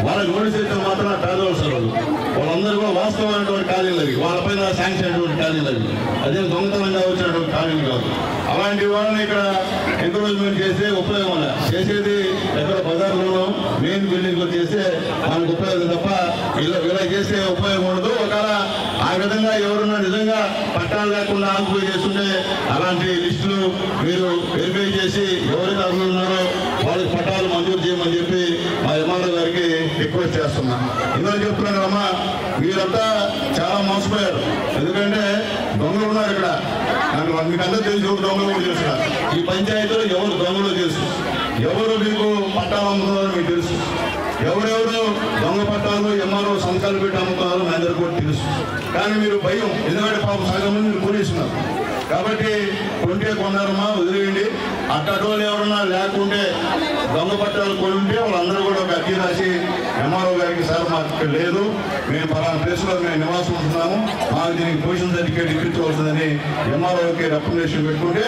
వాళ్ళకి నోటీసు ఇచ్చిన మాత్రం పేదవాళ్ళు సార్ వాళ్ళందరూ కూడా వాస్తవమైనటువంటి కాలనీలు అవి, వాళ్ళపైన శాంక్షన్ అయినటువంటి కాలనీలు అవి, అదే దొంగతనంగా వచ్చినటువంటి కాలనీలు కాదు. అలాంటి వాళ్ళని ఇక్కడ ఎంకరేజ్మెంట్ చేస్తే ఉపయోగం లేదు. చేసేది ఎక్కడ బజార్లోనో మెయిన్ బిల్డింగ్ లో చేస్తే మనకు ఉపయోగం తప్ప ఇలా చేస్తే ఉపయోగం ఉండదు. ఒకవేళ ఆ విధంగా ఎవరున్నా నిజంగా పట్టాలు లేకుండా ఆక్యుపై చేస్తుంటే అలాంటి లిస్టులు మీరు వెరిఫై చేసి ఎవరైతే అర్హులు ఉన్నారో వాళ్ళకి పట్టాలు మంజూరు చేయమని చెప్పి మా ఎంఆర్ఓ గారికి రిక్వెస్ట్ చేస్తున్నా. ఇందులో చెప్తున్నాను కదమ్మా, వీరంతా చాలా మోసపోయారు. ఎందుకంటే దొంగలు ఉన్నారు ఇక్కడ. మీకు అందరూ తెలుసు, ఎవరు దొంగలు కూడా తెలుసు. ఈ పంచాయతీలో ఎవరు దొంగలు తెలుసు, ఎవరు మీకు పట్టాలు అమ్ముతున్నారో మీకు తెలుసు, ఎవరెవరు దొంగ పట్టాలు ఎంఆర్ఓ సంతకాలు పెట్టి అమ్ముతున్నారో మీ అందరికీ కూడా తెలుసు. కానీ మీరు భయం, ఎందుకంటే పాపం సగం మంది మీరు పోలీసున్నారు కాబట్టి కొంటే కొన్నారమ్మా వదిలేయండి. అట్టటోళ్ళు ఎవరన్నా లేకుంటే దొంగ పట్టాలు కొని ఉంటే వాళ్ళందరూ కూడా ఒక అర్జీ రాసి ఎంఆర్ఓ గారికి సార్ మాకు ఇక్కడ లేదు, మేము పలానా ప్లేస్లో మేము నివాసం ఉంటున్నాము, మాకు దీనికి పొజిషన్ సర్టిఫికేట్ ఇప్పించవలసిందని ఎంఆర్ఓకి రికమెండేషన్ పెట్టుకుంటే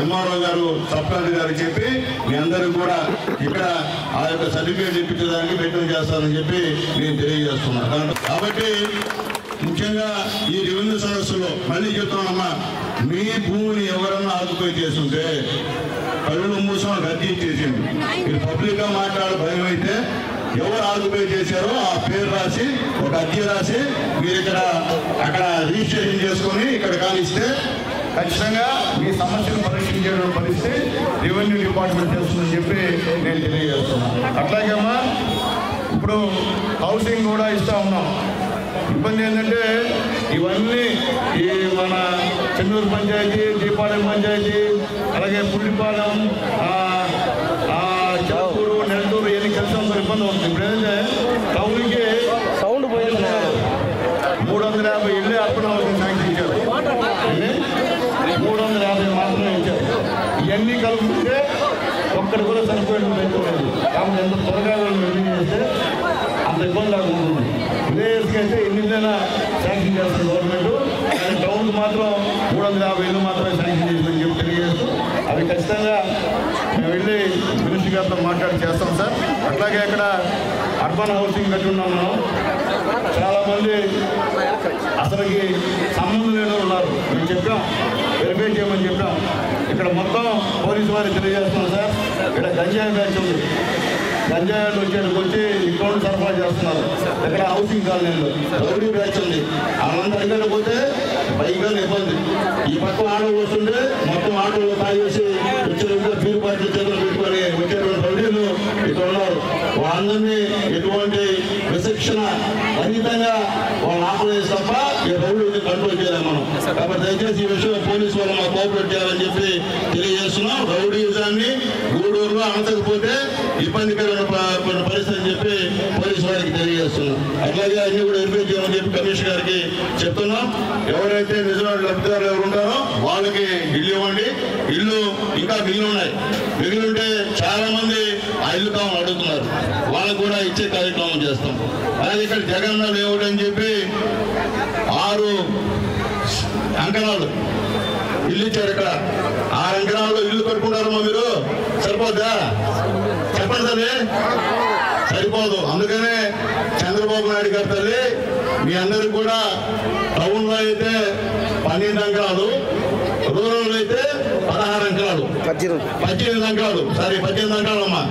ఎంఆర్ఓ గారు సబ్ కలెక్టర్ గారికి చెప్పి మీ అందరికీ కూడా ఇక్కడ ఆ యొక్క సర్టిఫికేట్ ఇప్పించడానికి ప్రయత్నం చేస్తారని చెప్పి నేను తెలియజేస్తున్నాను. కాబట్టి ముఖ్యంగా ఈ రెవెన్యూ సదస్సులో మళ్ళీ చెప్తామమ్మా, మీ భూమిని ఎవరన్నా ఆక్యుపై చేస్తుంటే కళ్ళు మూసం రద్దీ చేసింది. మీరు పబ్లిక్ గా మాట్లాడే భయం అయితే ఎవరు ఆక్యుపై చేశారో ఆ పేరు రాసి ఒక అర్జీ రాసి మీరు ఇక్కడ అక్కడ రిజిస్ట్రేషన్ చేసుకొని ఇక్కడ కానిస్తే ఖచ్చితంగా మీ సమస్యను పరిష్కరించే పరిస్థితి రెవెన్యూ డిపార్ట్మెంట్ చేస్తుందని చెప్పి నేను తెలియజేస్తున్నాను. అట్లాగేమ్మా ఇప్పుడు హౌసింగ్ కూడా ఇస్తా ఉన్నాం. ఇబ్బంది ఏంటంటే ఇవన్నీ ఈ మన చెన్నూరు పంచాయతీ, దీపాలెం పంచాయతీ, అలాగే పుల్లిపాలెం, చెరుకూరు, నెల్లూరు ఇవన్నీ కలిసి ఒక ఇబ్బంది అవుతుంది. ఇప్పుడు ఏంటంటే టౌన్కి సౌండ్ పోయింది 350 ఇళ్ళే అర్పణ అవుతుంది శాంక్షన్ ఇచ్చారు. 350 మాత్రమే ఇచ్చారు. ఇవన్నీ కలుపుకుంటే ఒక్కడి కూడా సరిపోయేది లేదు. కాబట్టి ఎంత త్వరగా వాళ్ళు మెయింటైన్ చేస్తే అంత ఇబ్బంది లేకుండా విలేజ్కి అయితే ఎన్నికైనా శాంక్షన్ చేస్తుంది గవర్నమెంట్. కానీ టౌన్కి మాత్రం 350 ఇళ్ళు మాత్రమే శాంక్షన్ చేసిందని చెప్పి తెలియజేస్తూ అవి ఖచ్చితంగా మేము వెళ్ళి మినిస్టర్ గారితో మాట్లాడి చేస్తాం సార్. అట్లాగే ఇక్కడ అర్బన్ హౌసింగ్ కట్టి ఉన్నాం మనం. చాలామంది అసలుకి సంబంధం లేని ఉన్నారు. మేము చెప్పాం వెరిఫై చేయమని చెప్పాం. ఇక్కడ మొత్తం పోలీసు వారికి తెలియజేస్తున్నాం సార్. ఇక్కడ గంజాయి బ్యాచ్ ఉంది. గంజాయిలు వచ్చి అకౌంట్ సరఫరా చేస్తున్నారు. ఇక్కడ హౌసింగ్ కాలనీలో రౌడీ బ్యాచ్ ఉంది. వాళ్ళంతా అడిగిన పోతే పైగా ఇబ్బంది. ఈ పక్క ఆటోలు వస్తుంటే మొత్తం ఆటోలు తాగేసి వచ్చిన పీరు పార్టీ చేతులు పెట్టుకొని వచ్చేటువంటి రౌడీలు ఇక్కడ ఉన్నారు. వాళ్ళందరినీ ఎటువంటి విశిక్షణ రహితంగా వాళ్ళు ఆపలేదు తప్ప ఈ రౌడీని కంట్రోల్ చేయలేం మనం. కాబట్టి దయచేసి ఈ విషయం పోలీసు వాళ్ళు మాకు కోఆపరేట్ చేయాలని చెప్పి తెలియజేస్తున్నాం. రౌడీజాన్ని గూడూరులో అనకపోతే ఇబ్బందికరమైన పరిస్థితి అని చెప్పి పోలీసు వారికి తెలియజేస్తున్నాం. అట్లాగే అన్ని కూడా వెరిఫై చేయమని చెప్పి కమిషనర్ గారికి చెప్తున్నాం. ఎవరైతే నిజమైన లబ్ధిదారులు ఎవరు ఉంటారో వాళ్ళకి ఇల్లు ఇవ్వండి. ఇల్లు ఇంకా మిగిలి ఉంటే చాలా మంది ఆ ఇల్లు కావాలని అడుగుతున్నారు, వాళ్ళకు కూడా ఇచ్చే కార్యక్రమం చేస్తాం. అలాగే ఇక్కడ జగన్ లేఅవుట్ అని చెప్పి 6 అంకణాలు ఇల్లు ఇచ్చారు. ఇక్కడ 6 అంకణాల్లో ఇల్లు కట్టుకుంటారమ్మా మీరు, సరిపోద్దా? చెప్పండి తల్లి, సరిపోదు. అందుకనే చంద్రబాబు నాయుడు గారు తల్లి మీ అందరికి కూడా టౌన్లో అయితే 12 అంకణాలు, రూరల్ అయితే 16 అంకణాలు, 18 అంకణాలు, 18 అంకణాలు అమ్మా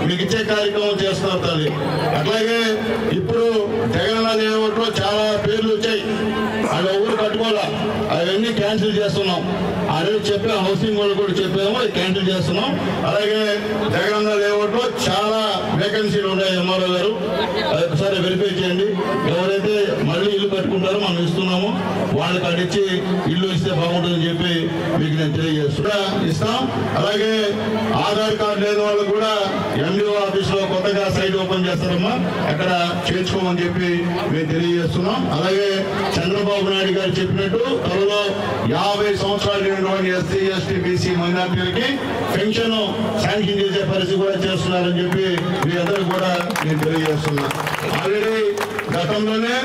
మీకు ఇచ్చే కార్యక్రమం చేస్తున్నారు తల్లి. అట్లాగే ఇప్పుడు జగన్ లేఅవుట్లో చాలా పేర్లు వచ్చాయి, అవి ఊరు కట్టుకోవాలా, అవన్నీ క్యాన్సిల్ చేస్తున్నాం. ఆల్రెడీ చెప్పాము, హౌసింగ్ వాళ్ళు కూడా చెప్పాము, అది క్యాన్సిల్ చేస్తున్నాం. అలాగే జగన్ లేఅవుట్లో చాలా వేకెన్సీలు ఉన్నాయి. ఎంఆర్ఓ గారు అది ఒకసారి వెరిఫై చేయండి. ఎవరైతే మళ్ళీ ఇల్లు కట్టుకుంటారో మనం ఇస్తున్నాము, వాళ్ళకి అడిచి ఇల్లు ఇస్తే బాగుంటుందని చెప్పి మీకు నేను తెలియజేస్తున్నా ఇస్తాం. అలాగే ఆధార్ కార్డు లేని వాళ్ళు కూడా ఎండిఓ ఆఫీస్ లో కొత్తగా సైట్ ఓపెన్ చేస్తారమ్మా, అక్కడ చేర్చుకోమని చెప్పి మేము తెలియజేస్తున్నాం. అలాగే చంద్రబాబు నాయుడు గారు చెప్పినట్టు త్వరలో 50 సంవత్సరాలు నిండినటువంటి ఎస్సీ ఎస్టీ బీసీ మైనార్టీలకి పెన్షన్ శాంక్షన్ చేసే పరిస్థితి కూడా చేస్తున్నారని చెప్పి మీ అందరూ కూడా నేను తెలియజేస్తున్నా. ఆల్రెడీ గతంలోనే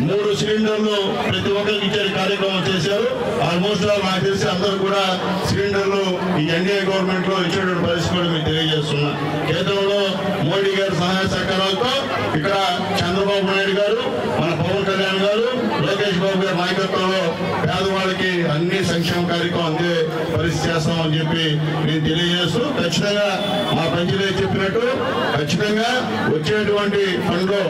3 సిలిండర్లు ప్రతి ఒక్కరికి ఇచ్చే కార్యక్రమం చేశారు. ఆల్మోస్ట్ నాకు తెలిసి అందరూ కూడా సిలిండర్లు ఈ ఎన్డీఏ గవర్నమెంట్ లో ఇచ్చేటువంటి పరిస్థితి కూడా మీకు తెలియజేస్తున్నా. కేంద్రంలో మోడీ గారి సహాయ సహకారాలతో ఇక్కడ చంద్రబాబు నాయుడు గారు, మన పవన్ కళ్యాణ్ గారు, లోకేష్ బాబు గారి నాయకత్వంలో పేదవాళ్ళకి అన్ని సంక్షేమ కార్యక్రమం అందే పరిస్థితి చేస్తామని చెప్పి నేను తెలియజేస్తూ, ఖచ్చితంగా మా పంచాయతీ చెప్పినట్టు ఖచ్చితంగా వచ్చేటువంటి ఫండ్లో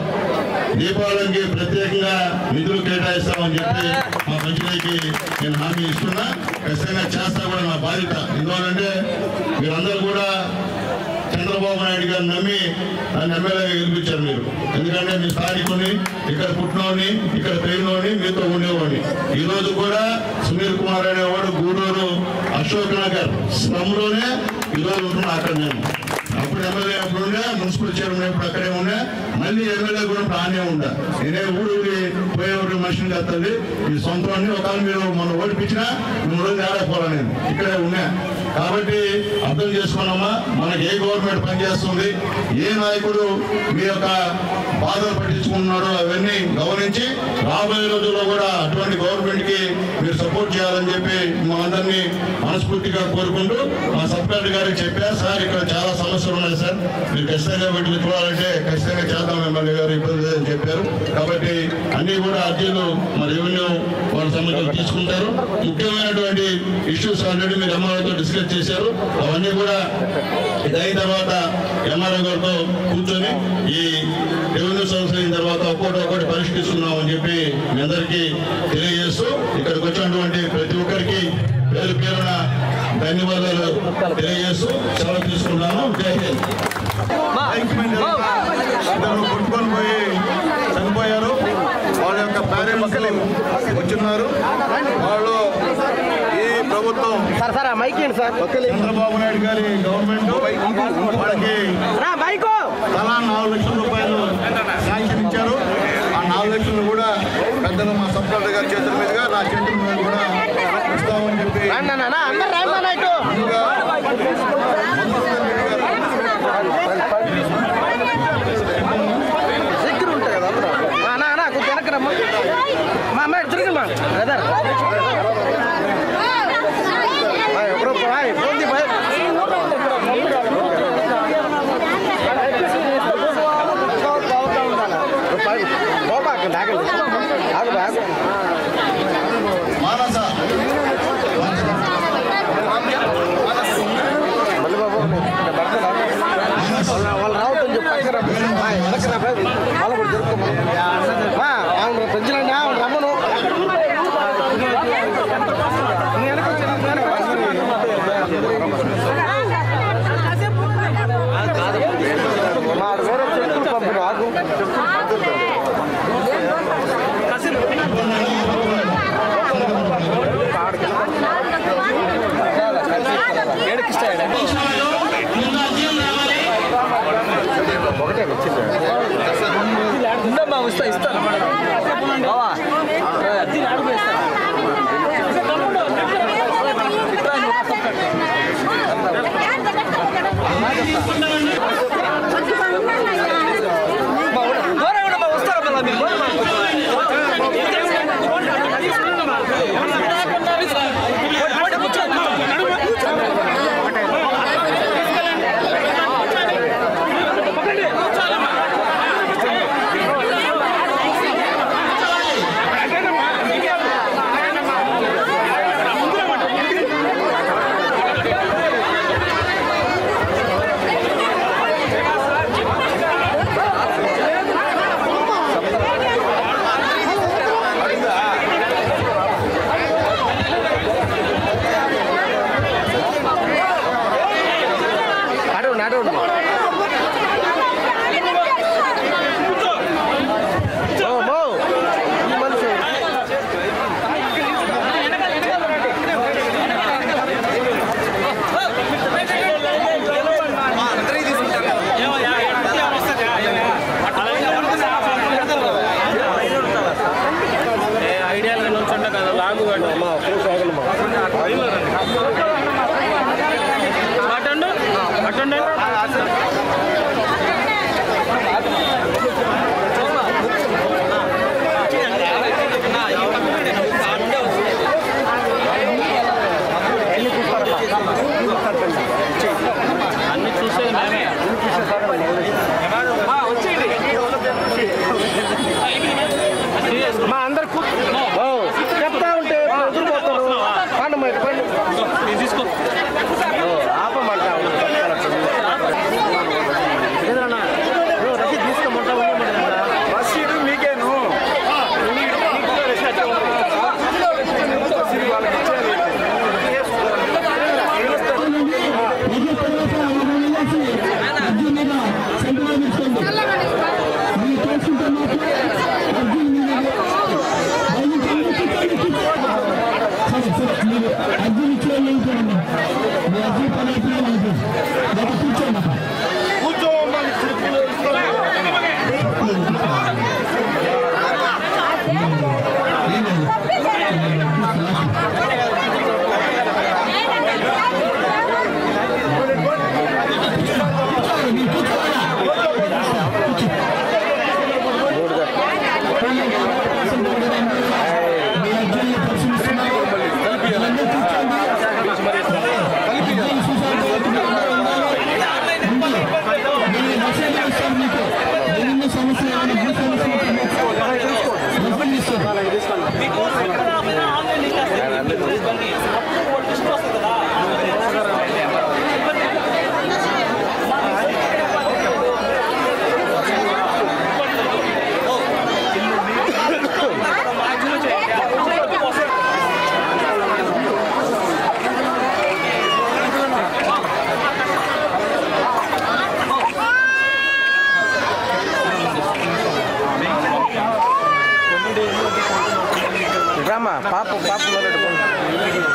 దీపావళికి ప్రత్యేకంగా నిధులు కేటాయిస్తామని చెప్పి మా పంచాయతీకి నేను హామీ ఇస్తున్నా. ఖచ్చితంగా చేస్తా కూడా నా బాధ్యత. ఎందుకంటే మీరందరూ కూడా చంద్రబాబు నాయుడు గారిని నమ్మి నన్ను ఎమ్మెల్యేగా గెలిపించారు మీరు. ఎందుకంటే మీ స్థానికుని, ఇక్కడ పుట్టినోని, ఇక్కడ పెరిగినోని, మీతో ఉండేవాడిని. ఈ రోజు కూడా సునీల్ కుమార్ అనేవాడు గూడూరు అశోక్ నగర్ స్లమ్లోనే ఈరోజు ఉంటున్నా. అక్కడ నేను అప్పుడు ఎమ్మెల్యే అప్పుడు ఉండే, మున్సిపల్ చైర్మన్ ఎప్పుడు అక్కడే ఉండే, మళ్ళీ ఎమ్మెల్యే కూడా ఆనే ఉండా. నేనే ఊరికి పోయేవాడి మనిషిని కత్తండి. ఈ సొంతాన్ని ఒకవేళ మీరు మనం ఓడిపించినా 3 రోజులు ఆడకపోవాలి, నేను ఇక్కడే ఉన్నా. కాబట్టి అర్థం చేసుకున్నామా, మనకి ఏ గవర్నమెంట్ పనిచేస్తుంది, ఏ నాయకుడు మీ యొక్క బాధలు పట్టించుకుంటున్నారో అవన్నీ గమనించి రాబోయే రోజుల్లో కూడా అటువంటి గవర్నమెంట్ కి మీరు సపోర్ట్ చేయాలని చెప్పి మా అందరినీ మనస్ఫూర్తిగా కోరుకుంటూ, మా సబ్ కలెక్టర్ గారికి చెప్పారు, సార్ ఇక్కడ చాలా సమస్యలు ఉన్నాయి సార్, మీరు ఖచ్చితంగా వీటిని చూడాలంటే ఖచ్చితంగా చేద్దాం ఎమ్మెల్యే గారు, ఇబ్బంది లేదని చెప్పారు. కాబట్టి అన్ని కూడా అర్జీలు మా రెవెన్యూ వాళ్ళ సమస్యలు తీసుకుంటారు. ముఖ్యమైనటువంటి ఇష్యూస్ ఆల్రెడీ మీరు ఎంఆర్ఓతో డిస్కస్ చేశారు. అవన్నీ కూడా ఇది అయిన తర్వాత ఎంఆర్ఓ గారితో కూర్చొని ఈ రెవెన్యూ సమస్యలు అయిన తర్వాత ఒక్కొక్కటి పరిష్కరిస్తున్నాం అని చెప్పి మీ అందరికీ తెలియజేస్తూ, ఇక్కడికి వచ్చినటువంటి ప్రతి ఒక్కరికి పేరు పేరున ధన్యవాదాలు తెలియజేస్తూ సెలవు తీసుకున్నాను. జై హింద్. కొట్టుకొని పోయి చనిపోయారు. వాళ్ళ యొక్క పేరెంట్స్ వచ్చిన్నారు. వాళ్ళు ఈ ప్రభుత్వం చంద్రబాబు నాయుడు గారి గవర్నమెంట్ వాళ్ళకి తలా 4 లక్షల రూపాయలు శాంక్షన్ ఇచ్చారు. ఆ 4 లక్షలు కూడా పెద్దలు మా సబ్ కలెక్టర్ గారి చేతుల మీదుగా నా చేతుల మీద కూడా ఇస్తామని చెప్పి దగ్గర ఉంటాయి కదా కొంచెం వెనకరమ్మా. మా అమ్మాయి తిరిగిమ్మా బ్రదర్ ఎవరో పోంది మానస మళ్ళీ బాబు వాళ్ళు రావటం చెప్పి వాళ్ళ కూడా దొరుకుతామా పెంచలేండి రమ్మను అన్ని చూసేది మేమే మా అందరు చెప్తా ఉంటే ఎదురుపోతారు పండు మరి పండు తీసుకో ఆపమంటా ఏదన్నా రసీదు తీసుకోమంటా రసీదు మీకేను పాప మొదలెట్టుకోండి